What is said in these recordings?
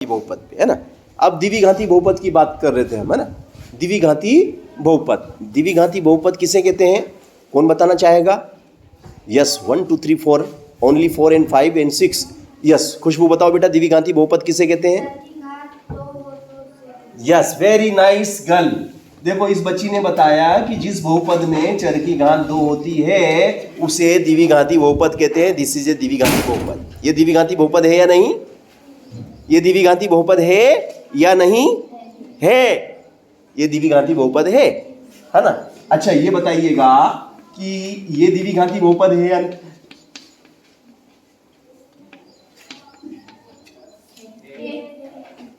द्विघाती बहुपद पे, है ना। अब द्विघाती बहुपद की बात कर रहे थे हम, है ना। द्विघाती बहुपद, द्विघाती बहुपद किसे कहते हैं, कौन बताना चाहेगा? Yes, 1 2 3 4, only 4 and 5 and 6। Yes, Khushbu बताओ बेटा, द्विघाती बहुपद किसे कहते हैं? Yes, very nice girl. देखो इस बच्ची ने बताया कि जिस बहुपद में चर की घात 2 होती है उसे द्विघाती बहुपद कहते हैं। दिस इज ए द्विघाती बहुपद। ये द्विघाती बहुपद है या नहीं? ये द्विघाती बहुपद है या नहीं है? ये द्विघाती बहुपद है ना। अच्छा ये बताइएगा कि ये द्विघाती बहुपद है या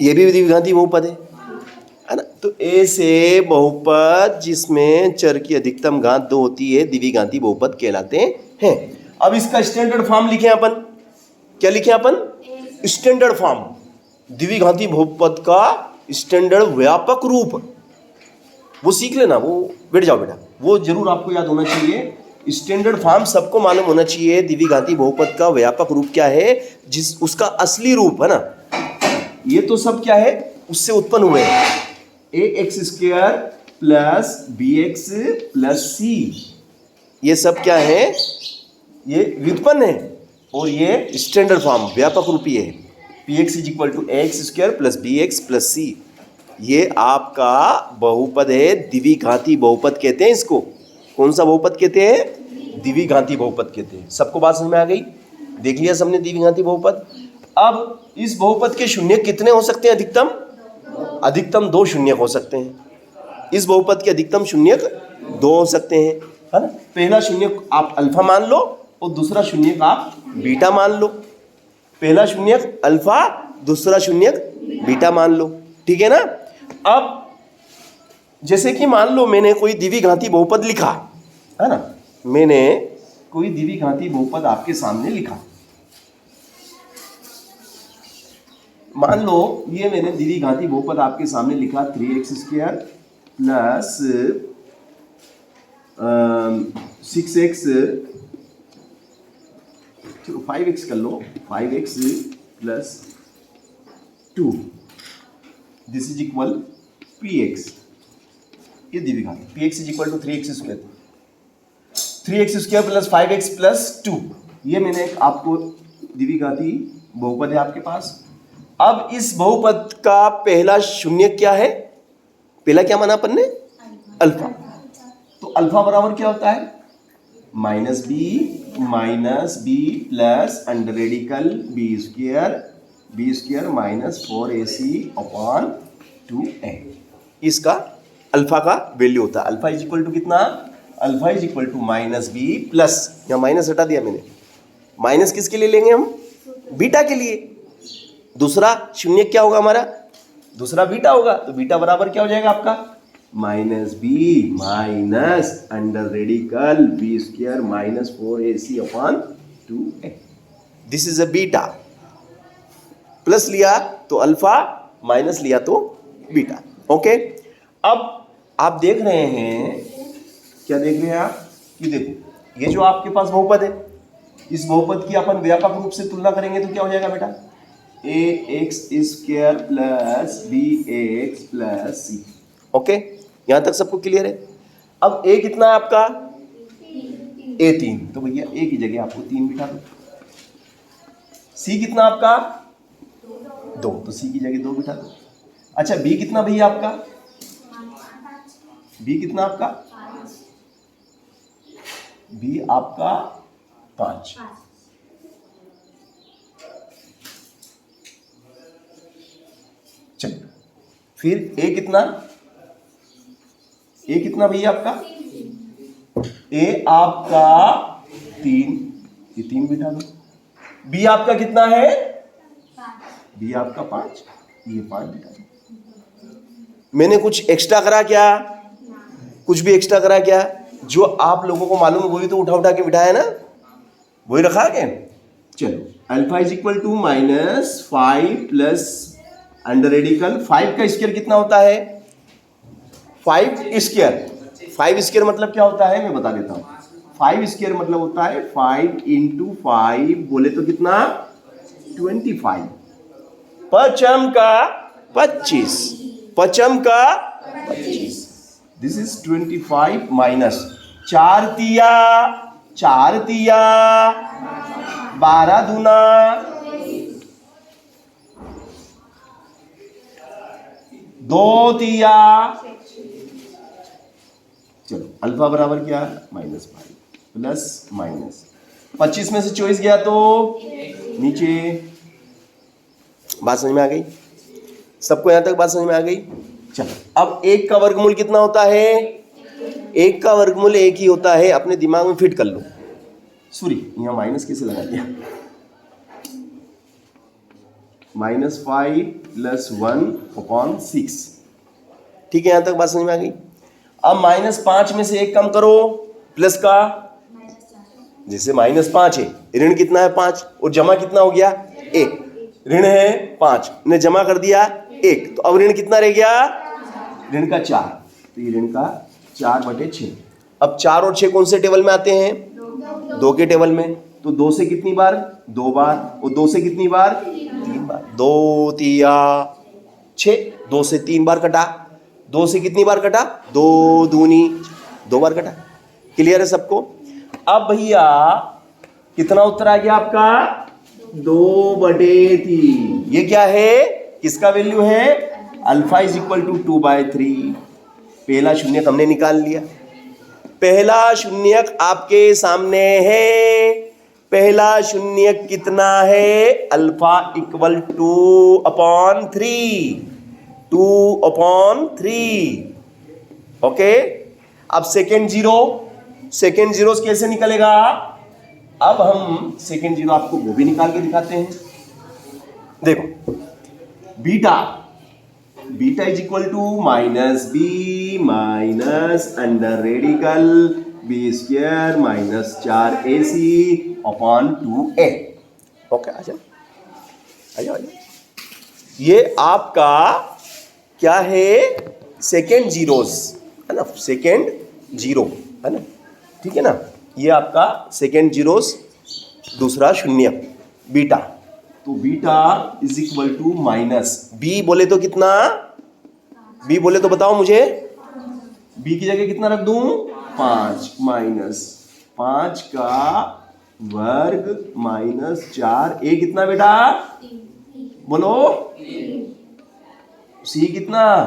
ये भी द्विघाती बहुपद है ना। तो ऐसे बहुपद जिसमें चर की अधिकतम घात 2 होती है द्विघाती बहुपद कहलाते हैं। अब इसका स्टैंडर्ड फॉर्म लिखें अपन। क्या लिखें अपन? Standard form. द्विघाती बहुपद का स्टैंडर्ड व्यापक रूप, वो सीख लेना, वो बैठ जाओ बेटा, वो जरूर आपको याद होना चाहिए। स्टैंडर्ड फॉर्म सबको मालूम होना चाहिए। द्विघाती बहुपद का व्यापक रूप क्या है, जिस उसका असली रूप, है ना। ये तो सब क्या है, उससे उत्पन्न हुए हैं। ax² plus bx plus c, ये सब क्या है, ये व्युत्पन्न है। और ये स्टैंडर्ड फॉर्म व्यापक रूपी है। px = ax² plus bx plus c, ये आपका बहुपद है। द्विघाती बहुपद कहते हैं इसको। कौन सा बहुपद कहते हैं? द्विघाती बहुपद कहते हैं। सबको बात समझ में आ गई? देख लिया सबने द्विघाती बहुपद। अब इस बहुपद के शून्य कितने हो सकते हैं? अधिकतम 2 शून्य हो सकते हैं। इस बहुपद के अधिकतम शून्य 2 हो सकते हैं, है ना। पहला शून्य आप अल्फा मान लो और दूसरा शून्य आप बीटा मान लो। पहला शून्य अल्फा, दूसरा शून्य बीटा मान लो, ठीक है ना। अब जैसे कि मान लो मैंने कोई द्विघाती बहुपद लिखा, है ना। मैंने कोई द्विघाती बहुपद आपके सामने लिखा। मान लो ये मैंने द्विघाती बहुपद आपके सामने लिखा 3x² प्लस 6x, चलो 5x कर लो, 5x plus 2, this is equal px। ये द्विघाती px = 3x² 3x² plus 5x plus 2, ये मैंने एक आपको द्विघाती बहुपद है आपके पास। अब इस बहुपद का पहला शून्य क्या है? पहला क्या माना अपन ने? अल्फा। तो अल्फा बराबर क्या होता है? -b plus under radical b² minus 4ac/2a, इसका अल्फा का वैल्यू होता है। अल्फा = कितना? अल्फा = -b प्लस, यहाँ माइनस हटा दिया मैंने, माइनस किसके लिए लेंगे हम? बीटा के लिए। दूसरा शून्य क्या होगा हमारा? दूसरा बीटा होगा। तो बीटा बराबर क्या हो जाएगा आपका? -b minus under radical b² minus 4ac/2a, this is a beta. Plus लिया तो अल्फा, माइनस लिया तो बीटा। ओके। अब आप देख रहे हैं, क्या देख रहे हैं आप, कि देखो ये जो आपके पास बहुपद है, इस बहुपद की अपन व्यापक रूप से तुलना करेंगे तो क्या हो जाएगा बेटा? ax² plus bx plus c। Okay, यहां तक सबको क्लियर है? अब a कितना है आपका? a 3, तो भैया a की जगह आपको 3 बिठा दो। c कितना आपका? 2, तो c की जगह 2 बिठा दो। अच्छा b कितना भैया आपका? b कितना आपका? b आपका 5। चलो फिर a कितना? a कितना भैया आपका? a आपका 3, ये 3 बिठा दो। b आपका कितना है? b आपका 5, ये 5 बिठा दो। मैंने कुछ एक्स्ट्रा करा क्या? कुछ भी एक्स्ट्रा करा क्या? जो आप लोगों को मालूम है वही तो उठा के बिठाया ना, वही रखा क्या? चलो अल्फा = -5 प्लस अंडर रेडिकल 5 का स्क्वायर कितना होता है? 5 स्क्वायर मतलब क्या होता है मैं बता देता हूँ। 5 स्क्वायर मतलब होता है 5 × 5, बोले तो कितना? 25। पचम का 25, पचम का 25। दिस इज 25 माइनस 4 तिया 12 दूना 2 तिया, चलो अल्फा बराबर क्या -5 प्लस माइनस 25 में से 24 गया तो नीचे। बात समझ में आ गई सबको? यहां तक बात समझ में आ गई? चलो अब 1 का वर्गमूल कितना होता है? 1 का वर्गमूल 1 ही होता है, अपने दिमाग में फिट कर लो। सॉरी यहां माइनस कैसे लगा दिया? -5 प्लस 1/6। ठीक है, यहां तक बात समझ में आ गई? अब -5 में से 1 कम करो, प्लस का जैसे -5 है, ऋण कितना है 5 और जमा कितना हो गया 1। ऋण है 5 ने जमा कर दिया 1, तो अब ऋण कितना रह गया? ऋण का 4, तो ये ऋण का 4/6। अब 4 और 6 कौन से टेबल में आते हैं? 2 के टेबल में। तो 2 से कितनी बार? 2 बार। और 2 से कितनी बार? 3 बार। 2 तिया 6, 2 से 3 बार कटा। 2 से कितनी बार कटा? 2 दूनी 2 बार कटा। क्लियर है सबको? अब भैया कितना उत्तर आ गया आपका? 2/3। ये क्या है? किसका वैल्यू है? Alpha is equal to 2/3। पहला शून्यक हमने निकाल लिया। पहला शून्यक आपके सामने है। पहला शून्यक कितना है? Alpha equal 2/3। 2/3। ओके। अब सेकेंड जीरो कैसे निकलेगा? अब हम सेकेंड जीरो आपको वो भी निकाल के दिखाते हैं। देखो beta is equal to -b minus under radical b² minus 4ac/2a। Okay, आ जाओ। ये आपका क्या है? सेकेंड जीरोस है ना, सेकेंड जीरो है ना, ठीक है ना। ये आपका सेकेंड जीरोस दूसरा शून्य बीटा। तो beta is equal to minus B बोले तो कितना? बी बोले तो बताओ मुझे। बी की जगह कितना रख दूं? 5 माइनस 5 का वर्ग माइनस 4। ए कितना बेटा? बोलो। सी कितना?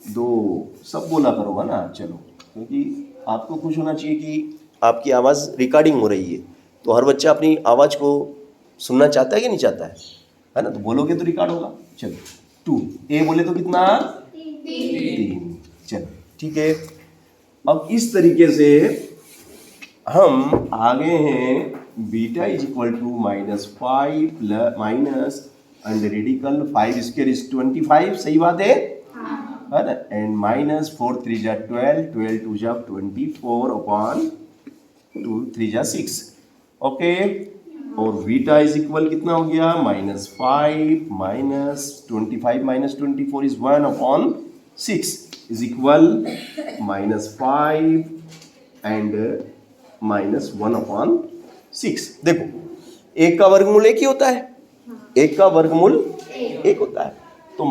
2। सब बोला करोगा ना, चलो, क्योंकि आपको खुश होना चाहिए कि आपकी आवाज़ रिकॉर्डिंग हो रही है। तो हर बच्चा अपनी आवाज़ को सुनना चाहता है कि नहीं चाहता है ना? तो बोलोगे तो रिकॉर्ड होगा। चलो 2। ए बोले तो कितना? 3। चलो ठीक है। अब इस तरीके से हम आगे हैं। Beta is equal to -5 plus minus under radical 5² is 25। सही बात है ना? एंड -4 3 जा 12, 12 2 जा 24/2 3 जा 6। ओके। और बीटा इज इक्वल कितना हो गया? -5 minus 25 minus 24 is 1/6 is equal -5 and -1/6। देखो 1 का वर्गमूल 1 ही होता है। 1 का वर्गमूल 1 होता है। तो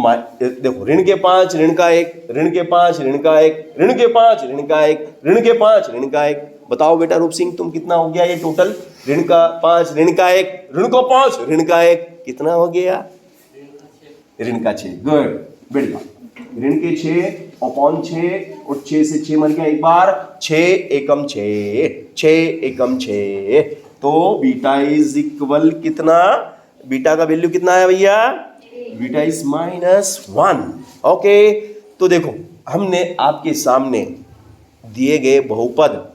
देखो ऋण के 5 ऋण का 1, ऋण के 5 ऋण का 1, ऋण के 5 ऋण का 1, ऋण के 5 ऋण का 1। बताओ बेटा रूप सिंह, तुम कितना हो गया ये टोटल? ऋण का 5 ऋण का 1, ऋण को 5 ऋण का 1, कितना हो गया? ऋण का 6। गुड, बढ़िया। ऋण के 6/6 और 6 से 6 मर गया एक बार। 6 एकम 6, 6 एकम 6। तो बीटा इज इक्वल कितना? बीटा का वैल्यू कितना है भैया? Beta is -1। ओके। तो देखो हमने आपके सामने दिए गए बहुपद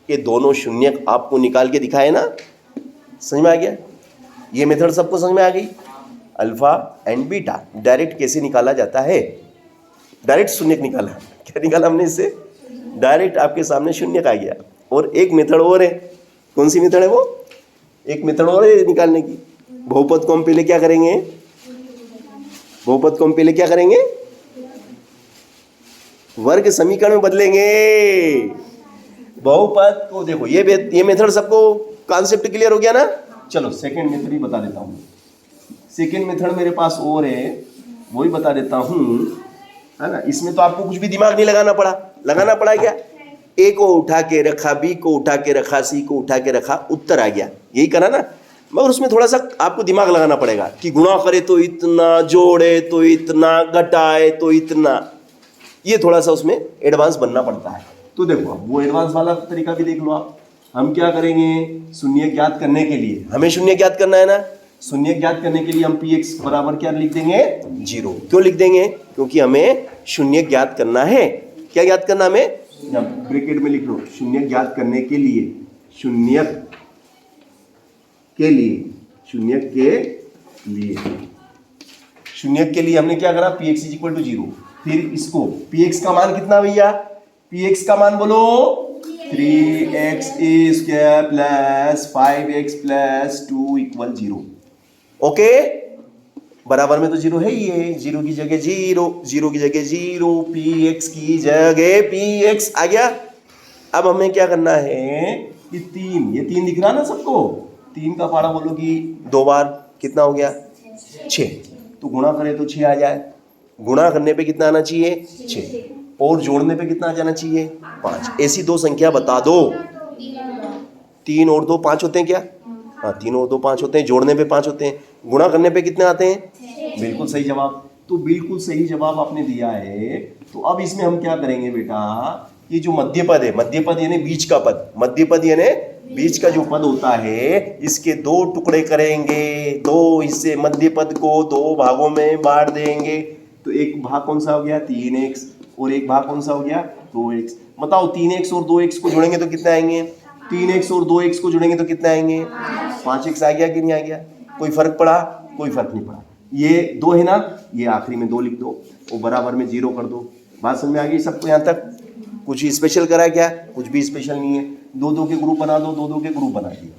के दोनों शून्यक आपको निकाल के दिखाए ना। समझ में आ गया? ये मेथड सबको समझ में आ गई? अल्फा एंड बीटा डायरेक्ट कैसे निकाला जाता है? डायरेक्ट शून्यक निकाला। क्या निकाला हमने इससे? डायरेक्ट आपके सामने शून्यक आ गया। और एक मेथड और है। कौन सी मेथड है वो? एक मेथड और है निकालने की। बहुपद को हम पहले क्या करेंगे? बहुपद को हम पहले क्या करेंगे? वर्ग समीकरण में बदलेंगे। बहुपद को देखो, ये मेथड सबको कॉन्सेप्ट क्लियर हो गया ना? चलो सेकंड मेथड ही बता देता हूं। सेकेंड मेथड मेरे पास और है, वही बता देता हूँ, है ना। इसमें तो आपको कुछ भी दिमाग नहीं लगाना पड़ा क्या? ए को उठा के रखा, बी को उठा के रखा, सी को उठा के रखा, उत्तर आ गया, यही करा ना। मगर उसमें थोड़ा सा आपको दिमाग लगाना पड़ेगा कि गुणा करे तो इतना, जोड़े तो इतना, घटाए तो इतना, ये थोड़ा सा उसमें एडवांस बनना पड़ता है। तो देखो अब वो एडवांस वाला तरीका भी देख लो आप। हम क्या करेंगे, शून्य ज्ञात करने के लिए, हमें शून्य ज्ञात करना है ना, शून्य ज्ञात करने के लिए हम पी एक्स बराबर क्या लिख देंगे, 0। क्यों लिख देंगे? क्योंकि हमें शून्य ज्ञात करना है। क्या ज्ञात करना हमें? ब्रैकेट में लिख लो, शून्य ज्ञात करने के लिए, शून्य के लिए हमने क्या करा, P X is equal to 0। फिर इसको पी एक्स का मान कितना भैया, पी एक्स का मान बोलो 3x square plus 5x plus 2 equal 0। Okay, बराबर में तो 0 है ही है, 0 की जगह 0 की जगह 0, पी एक्स की जगह पी एक्स आ गया। अब हमें क्या करना है कि 3, ये 3 दिख रहा ना सबको, 3 का पारा बोलो कि 2 बार कितना हो गया, 6। तो गुणा करें तो 6 आ जाए, गुणा करने पे कितना आना चाहिए, 6, और जोड़ने पे कितना आ जाना चाहिए, 5। ऐसी दो संख्या बता दो। 3 और 2 5 होते हैं क्या? हाँ, 3 और 2 5 होते हैं, जोड़ने पे 5 होते हैं, गुणा करने पे कितने आते हैं? बिल्कुल सही जवाब। तो बिल्कुल सही जवाब आपने दिया है। तो अब इसमें हम क्या करेंगे बेटा, ये जो मध्य पद है, मध्य पद यानी बीच का पद, मध्य पद यानी बीच का जो पद होता है, इसके 2 टुकड़े करेंगे, 2 हिस्से, मध्य पद को 2 भागों में बांट देंगे। तो एक भाग कौन सा हो गया, 3x, और एक भाग कौन सा हो गया, 2x। बताओ 3x और 2x को जोड़ेंगे तो कितने आएंगे, 3x और 2x को जोड़ेंगे तो कितने आएंगे, 5x आ गया कि नहीं आ गया? कोई फर्क पड़ा? कोई फर्क नहीं पड़ा। ये 2 है ना, ये आखिरी में 2 लिख दो और बराबर में 0 कर दो। बात समझ में आ गई सबको? यहाँ तक कुछ स्पेशल करा क्या? कुछ भी स्पेशल नहीं है। 2-2 के ग्रुप बना दो, 2-2 के ग्रुप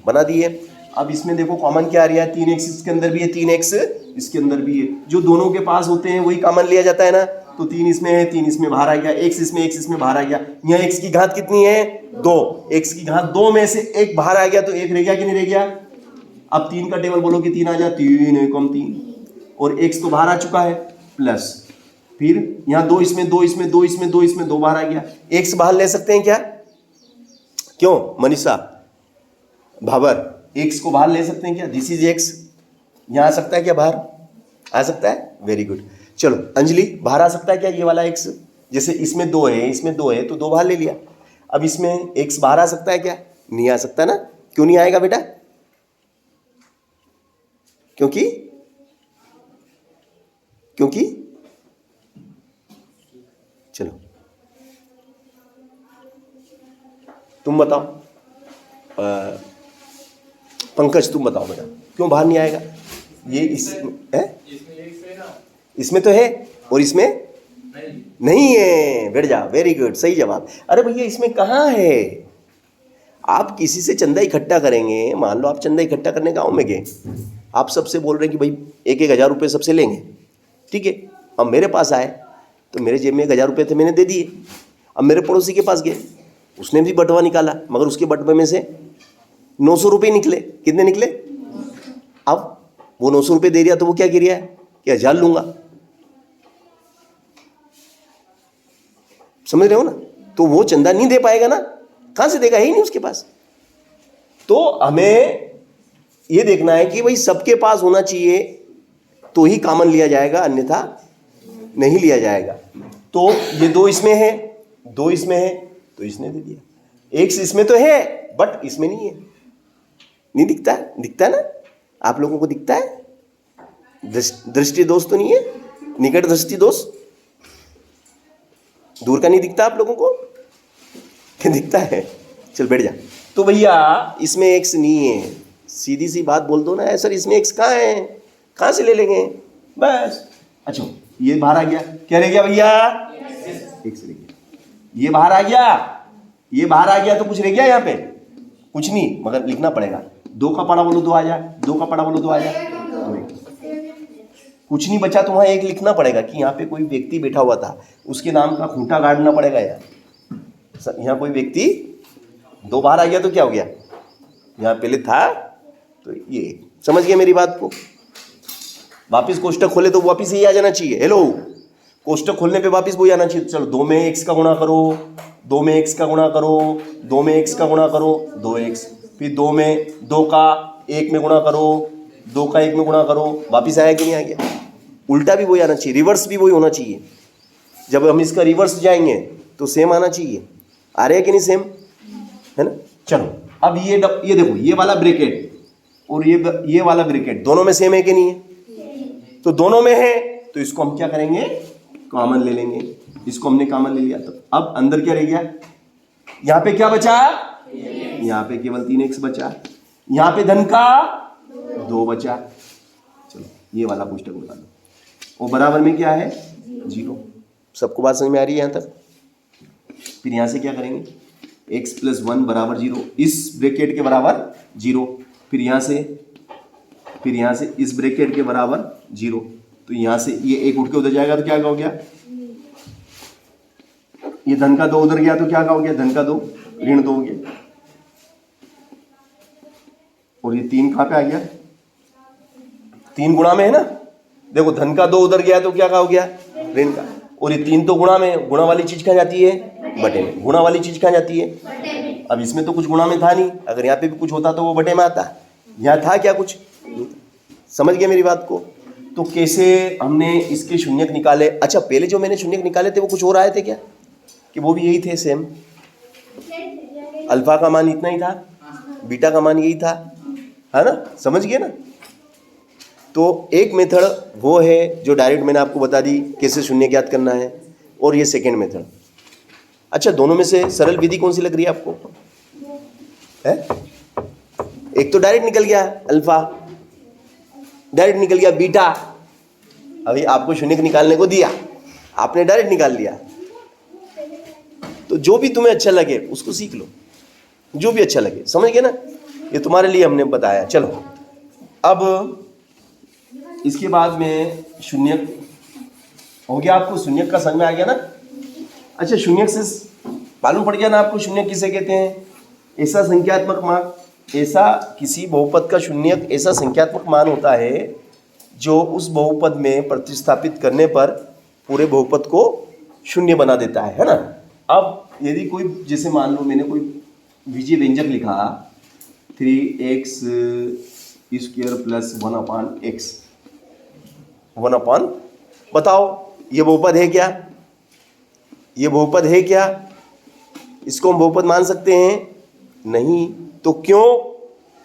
बना दिए। अब इसमें देखो कॉमन क्या आ रहा है, 3x इसके अंदर भी है, 3x इसके अंदर भी है, जो दोनों के पास होते हैं वही कॉमन लिया जाता है ना। तो 3 इसमें है, 3 इसमें बाहर आ गया, x इसमें बाहर आ गया। यहाँ x की घात कितनी है, 2, x की घात 2 में से 1 बाहर आ गया, तो 1 रह गया कि नहीं रह गया? अब 3 का टेबल बोलो कि 3 आ जा, 3 एकम 3, और x तो बाहर आ चुका है, प्लस फिर यहाँ 2 इसमें 2 इसमें 2 इसमें 2 इसमें 2 बाहर आ गया। x बाहर ले सकते हैं क्या? क्यों मनीषा, भाबर, x को बाहर ले सकते हैं क्या? दिस इज x, यहाँ आ सकता है क्या? बाहर आ सकता है, वेरी गुड। चलो अंजलि, बाहर आ सकता है क्या ये वाला x? जैसे इसमें 2 है, इसमें 2 है, तो 2 बाहर ले लिया। अब इसमें x बाहर आ सकता है क्या? नहीं आ सकता ना। क्यों नहीं आएगा बेटा? क्योंकि चलो तुम बताओ, पंकज तुम बताओ बेटा, क्यों बाहर नहीं आएगा? ये इसमें तो है और इसमें नहीं है। बैठ जा, वेरी गुड, सही जवाब। अरे भैया इसमें कहाँ है? आप किसी से चंदा इकट्ठा करेंगे, मान लो आप चंदा इकट्ठा करने गांव में गए, आप सबसे बोल रहे हैं कि भाई 1,000 रुपये सबसे लेंगे, ठीक है। अब मेरे पास आए तो मेरे जेब में 1,000 रुपये थे, मैंने दे दिए। अब मेरे पड़ोसी के पास गए, उसने भी बटवा निकाला, मगर उसके बटवे में से 900 रुपये निकले। कितने निकले? अब वो 900 रुपये दे दिया तो वो क्या कह रहा है कि 1,000 लूंगा। समझ रहे हो ना? तो वो चंदा नहीं दे पाएगा ना, कहाँ से देगा, है ही नहीं उसके पास। तो हमें ये देखना है कि भाई सबके पास होना चाहिए तो ही कॉमन लिया जाएगा, अन्यथा नहीं लिया जाएगा। तो ये 2 इसमें है, 2 इसमें है, तो इसने दे दिया। x इसमें तो है बट इसमें नहीं है। नहीं दिखता? दिखता है ना आप लोगों को? दिखता है? दृष्टि दोष तो नहीं है? निकट दृष्टि दोष, दूर का नहीं दिखता आप लोगों को? क्या दिखता है? चल बैठ जा। तो भैया इसमें x नहीं है, सीधी सी बात बोल दो ना, सर इसमें x कहाँ है, कहाँ से ले लेंगे बस। अच्छा ये बाहर आ गया, क्या रह गया भैया? x रह गया। ये बाहर आ गया, ये बाहर आ गया, तो कुछ रह गया यहाँ पे? कुछ नहीं, मगर लिखना पड़ेगा। 2 का पड़ा बोलो 2 आ जाए, 2 का पड़ा बोलो 2 आ जाए, कुछ नहीं बचा तो वहाँ 1 लिखना पड़ेगा कि यहाँ पे कोई व्यक्ति बैठा हुआ था, उसके नाम का खूंटा गाड़ना पड़ेगा यार। यहाँ कोई व्यक्ति, 2 बाहर आ गया तो क्या हो गया, यहाँ पहले था, तो ये समझ गया मेरी बात को? वापिस कोष्टक खोले तो वापिस यही आ जाना चाहिए। हेलो, कोष्टक खोलने पे वापिस वही आना चाहिए। चलो 2 में x का गुणा करो, 2 में x का गुणा करो, 2 में x का गुणा करो, 2x, फिर 2 में 2 का 1 में गुणा करो, 2 का 1 में गुणा करो, वापिस आया कि नहीं आ गया? उल्टा भी वही आना चाहिए, रिवर्स भी वही होना चाहिए। जब हम इसका रिवर्स जाएंगे तो सेम आना चाहिए। आ रहा है कि नहीं सेम, है ना? चलो अब ये देखो, ये वाला ब्रैकेट और ये वाला ब्रैकेट दोनों में सेम है कि नहीं है? तो दोनों में है तो इसको हम क्या करेंगे, कॉमन ले लेंगे। इसको हमने कॉमन ले लिया तो अब अंदर क्या रह गया, यहाँ पे क्या बचा, यहाँ पे केवल 3x बचा, यहाँ पे धन का 2 बचा। चलो ये वाला कोष्टक बता दो, और बराबर में क्या है, 0। सबको बात समझ में आ रही है यहाँ तक? फिर यहाँ से क्या करेंगे, x + 1 = 0, इस ब्रैकेट के बराबर 0, फिर यहाँ से इस ब्रैकेट के बराबर 0। तो यहाँ से ये 1 उठ के उधर जाएगा तो क्या हो गया, ये धन का 2 उधर गया तो क्या हो गया, धन का 2 ऋण 2 हो गया। और ये 3 कहाँ पे आ गया, 3 गुणा में है ना, देखो धन का 2 उधर गया तो क्या हो गया, ऋण का। और ये 3 तो गुणा में, गुणा वाली चीज कहाँ जाती है, बटे में। गुणा वाली चीज कहाँ जाती है, अब इसमें तो कुछ गुणा में था नहीं, अगर यहाँ पे भी कुछ होता तो वो बटे में आता। यहाँ था क्या, कुछ नहीं था। समझ गए मेरी बात को? तो कैसे हमने इसके शून्यक निकाले? अच्छा, पहले जो मैंने शून्यक निकाले थे वो कुछ और आए थे क्या, कि वो भी यही थे सेम? अल्फा का मान इतना ही था, बीटा का मान यही था, है ना? समझ गए ना? तो एक मेथड वो है जो डायरेक्ट मैंने आपको बता दी कैसे शून्य ज्ञात करना है, और ये सेकेंड मेथड। अच्छा, दोनों में से सरल विधि कौन सी लग रही है आपको? है एक तो डायरेक्ट निकल गया अल्फा, डायरेक्ट निकल गया बीटा। अभी आपको शून्य निकालने को दिया, आपने डायरेक्ट निकाल लिया। तो जो भी तुम्हें अच्छा लगे उसको सीख लो, जो भी अच्छा लगे, समझ गए ना? ये तुम्हारे लिए हमने बताया। चलो अब इसके बाद में शून्यक हो गया, आपको शून्यक का समझ में आ गया ना? अच्छा, शून्यक से मालूम पड़ गया ना आपको शून्यक किसे कहते हैं? ऐसा संख्यात्मक मान, ऐसा किसी बहुपद का शून्यक ऐसा संख्यात्मक मान होता है जो उस बहुपद में प्रतिस्थापित करने पर पूरे बहुपद को शून्य बना देता है ना? अब यदि कोई, जैसे मान लो मैंने कोई बीजीय व्यंजक लिखा 3x² + 1/x, 1/, बताओ ये बहुपद है क्या? ये बहुपद है क्या? इसको हम बहुपद मान सकते हैं? नहीं। तो क्यों?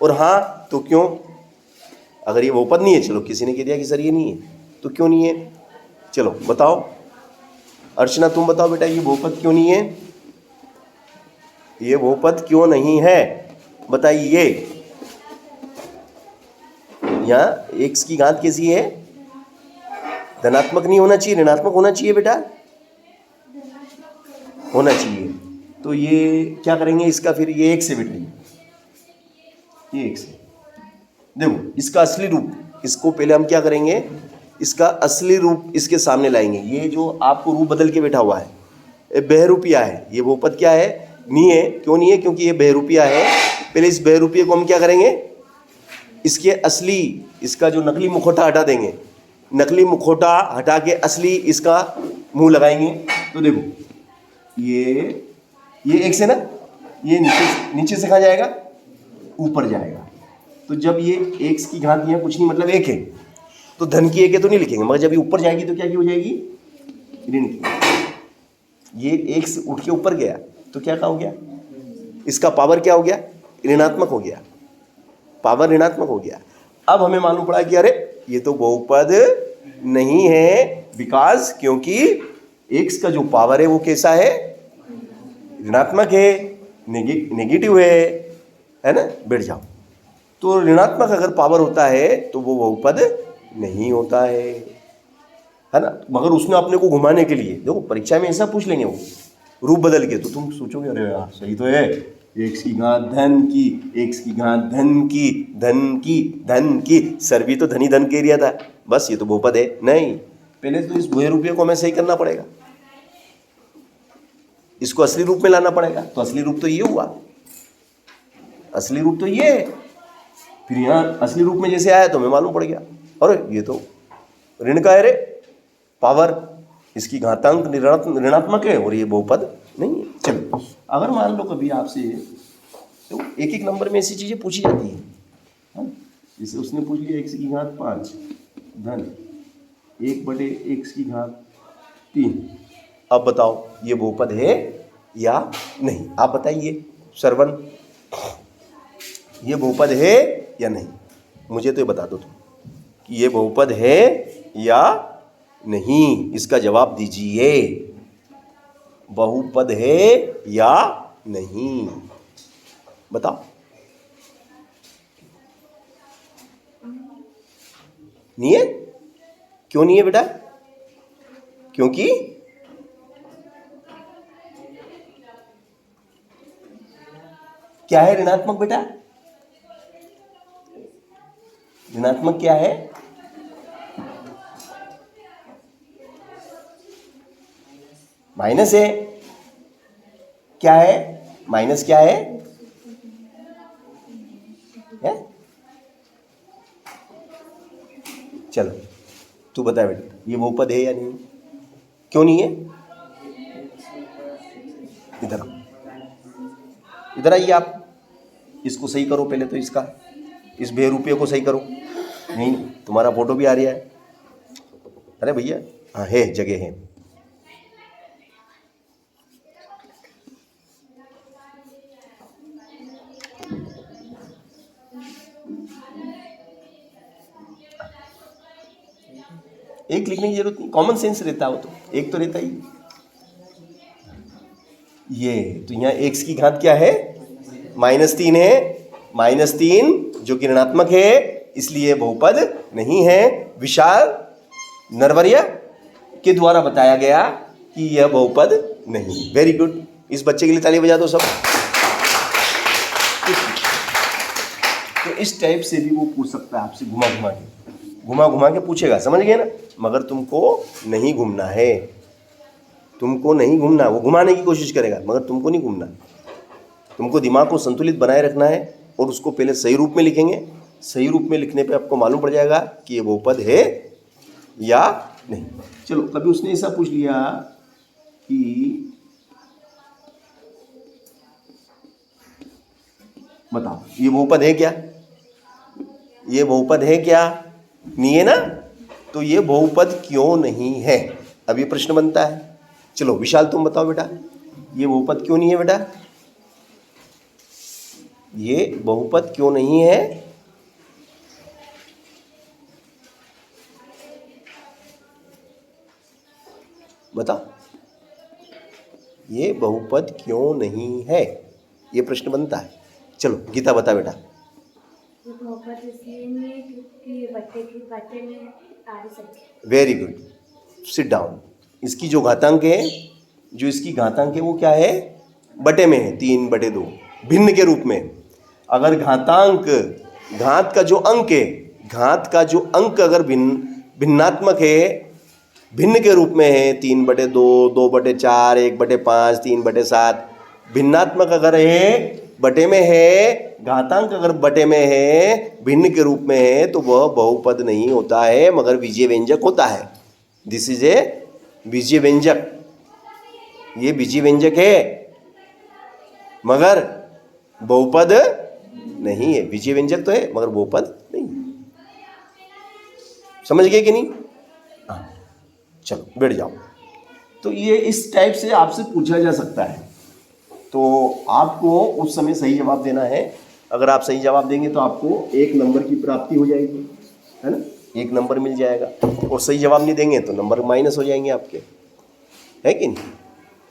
और हाँ तो क्यों? अगर ये बहुपद नहीं है, चलो किसी ने कह दिया कि सर ये नहीं है, तो क्यों नहीं है? चलो बताओ, अर्चना तुम बताओ बेटा, ये बहुपद क्यों नहीं है? ये बहुपद क्यों नहीं है बताइए। यहाँ x की घात कैसी है? धनात्मक नहीं होना चाहिए, ऋणात्मक होना चाहिए बेटा, होना चाहिए। तो ये क्या करेंगे इसका, फिर ये 1 से बिठाइए, ये 1 से। देखो इसका असली रूप, इसको पहले हम क्या करेंगे, इसका असली रूप इसके सामने लाएंगे। ये जो आपको रूप बदल के बैठा हुआ है, ये बहरूपिया है। ये बहुपद क्या है? नहीं है। क्यों नहीं है? क्योंकि ये बहरूपिया है। पहले इस बहरूपिये को हम क्या करेंगे, इसके असली, इसका जो नकली मुखौटा हटा देंगे। नकली मुखौटा हटा के असली इसका मुंह लगाएंगे। तो देखो ये 1 से ना, ये नीचे से कहाँ जाएगा, ऊपर जाएगा। तो जब ये x की घात यहाँ कुछ नहीं मतलब 1 है, तो धन की 1 है तो नहीं लिखेंगे, मगर जब ये ऊपर जाएगी तो क्या की हो जाएगी, ऋण की। ये 1 से उठ के ऊपर गया तो क्या हो गया, इसका पावर क्या हो गया, ऋणात्मक हो गया, पावर ऋणात्मक हो गया। अब हमें मालूम पड़ा कि अरे ये तो बहुपद नहीं है, बिकॉज क्योंकि x का जो पावर है वो कैसा है, ऋणात्मक है, नेगेटिव है ना? बैठ जाओ। तो ऋणात्मक अगर पावर होता है तो वो बहुपद नहीं होता है ना? मगर उसने अपने को घुमाने के लिए, देखो परीक्षा में ऐसा पूछ लेंगे वो रूप बदल के, तो तुम सोचोगे अरे यार सही तो है, x की घात धन की, x की घात धन की, धन की, धन की, सर भी तो धनी धन के एरिया था, बस ये तो बहुपद है। नहीं, पहले तो इस बहरूपिये को हमें सही करना पड़ेगा, इसको असली रूप में लाना पड़ेगा। तो असली रूप तो ये हुआ, असली रूप तो ये है। फिर यहाँ असली रूप में जैसे आया तो हमें मालूम पड़ गया, अरे ये तो ऋण का है रे, पावर, इसकी घातांक ऋणात्मक है और ये बहुपद नहीं है। चलो अगर मान लो कभी आपसे तो एक एक नंबर में ऐसी चीजें पूछी जाती है, हाँ? जैसे उसने पूछ लिया x की घात 5 धन 1/x3। अब बताओ ये बहुपद है या नहीं, आप बताइए श्रवण, ये बहुपद है या नहीं, मुझे तो ये बता दो तुम कि ये बहुपद है या नहीं, इसका जवाब दीजिए। बहुपद है या नहीं, बताओ। नहीं है? क्यों नहीं है बेटा? क्योंकि क्या है ऋणात्मक बेटा? ऋणात्मक क्या है? माइनस है। क्या है माइनस? क्या है? चलो तू बता बेटा, ये बहुपद है या नहीं? क्यों नहीं है? इधर आओ, इधर आइए आप, इसको सही करो पहले तो, इसका इस बेरूपये को सही करो। नहीं तुम्हारा फोटो भी आ रहा है। अरे भैया हाँ है, जगह है। एक लिखने की जरूरत नहीं, कॉमन सेंस रहता हो तो एक तो रहता ही। ये तो यहाँ x की घात क्या है? -3 है। -3 जो कि ऋणात्मक है, इसलिए बहुपद नहीं है। विशाल नरवरिया के द्वारा बताया गया कि यह बहुपद नहीं। वेरी गुड, इस बच्चे के लिए ताली बजा दो सब। तो इस टाइप से भी वो पूछ सकता है आपसे, घुमा घुमा के पूछेगा, समझ गए ना? मगर तुमको नहीं घूमना है, तुमको नहीं घूमना। वो घुमाने की कोशिश करेगा मगर तुमको नहीं घूमना। तुमको दिमाग को संतुलित बनाए रखना है और उसको पहले सही रूप में लिखेंगे। सही रूप में लिखने पे आपको मालूम पड़ जाएगा कि ये बहुपद है या नहीं। चलो कभी उसने ऐसा पूछ लिया कि बताओ ये बहुपद है क्या? ये बहुपद है क्या? नहीं है ना? तो ये बहुपद क्यों नहीं है? अब ये प्रश्न बनता है। चलो विशाल तुम बताओ बेटा, ये बहुपद क्यों नहीं है बेटा? ये बहुपद क्यों नहीं है? बताओ, ये बहुपद क्यों नहीं है? ये प्रश्न बनता है। चलो गीता बता बेटा। बहुपद इसलिए नहीं है क्योंकि बट्टे में आधी संख्या। Very good, sit down. इसकी जो घातांक है, जो इसकी घातांक है वो क्या है? बटे में है, 3/2 भिन्न के रूप में। अगर घातांक, घात का जो अंक है, घात का जो अंक अगर भिन्नात्मक है, भिन्न के रूप में है, 3/2, 2/4, 1/5, 3/7, भिन्नात्मक अगर है, बटे में है, घातांक अगर बटे में है, भिन्न के रूप में है, तो वह बहुपद नहीं होता है मगर बीजीय व्यंजक होता है। दिस इज ए बीजीय व्यंजक। ये बीजीय व्यंजक है मगर बहुपद नहीं है। बीजीय व्यंजक तो है मगर बहुपद नहीं। समझ गए कि नहीं? चलो बैठ जाओ। तो ये इस टाइप से आपसे पूछा जा सकता है, तो आपको उस समय सही जवाब देना है। अगर आप सही जवाब देंगे तो आपको 1 नंबर की प्राप्ति हो जाएगी, है ना? 1 नंबर मिल जाएगा। और सही जवाब नहीं देंगे तो नंबर माइनस हो जाएंगे आपके, है कि नहीं?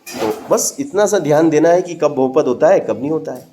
तो बस इतना सा ध्यान देना है कि कब बहुपद होता है, कब नहीं होता है।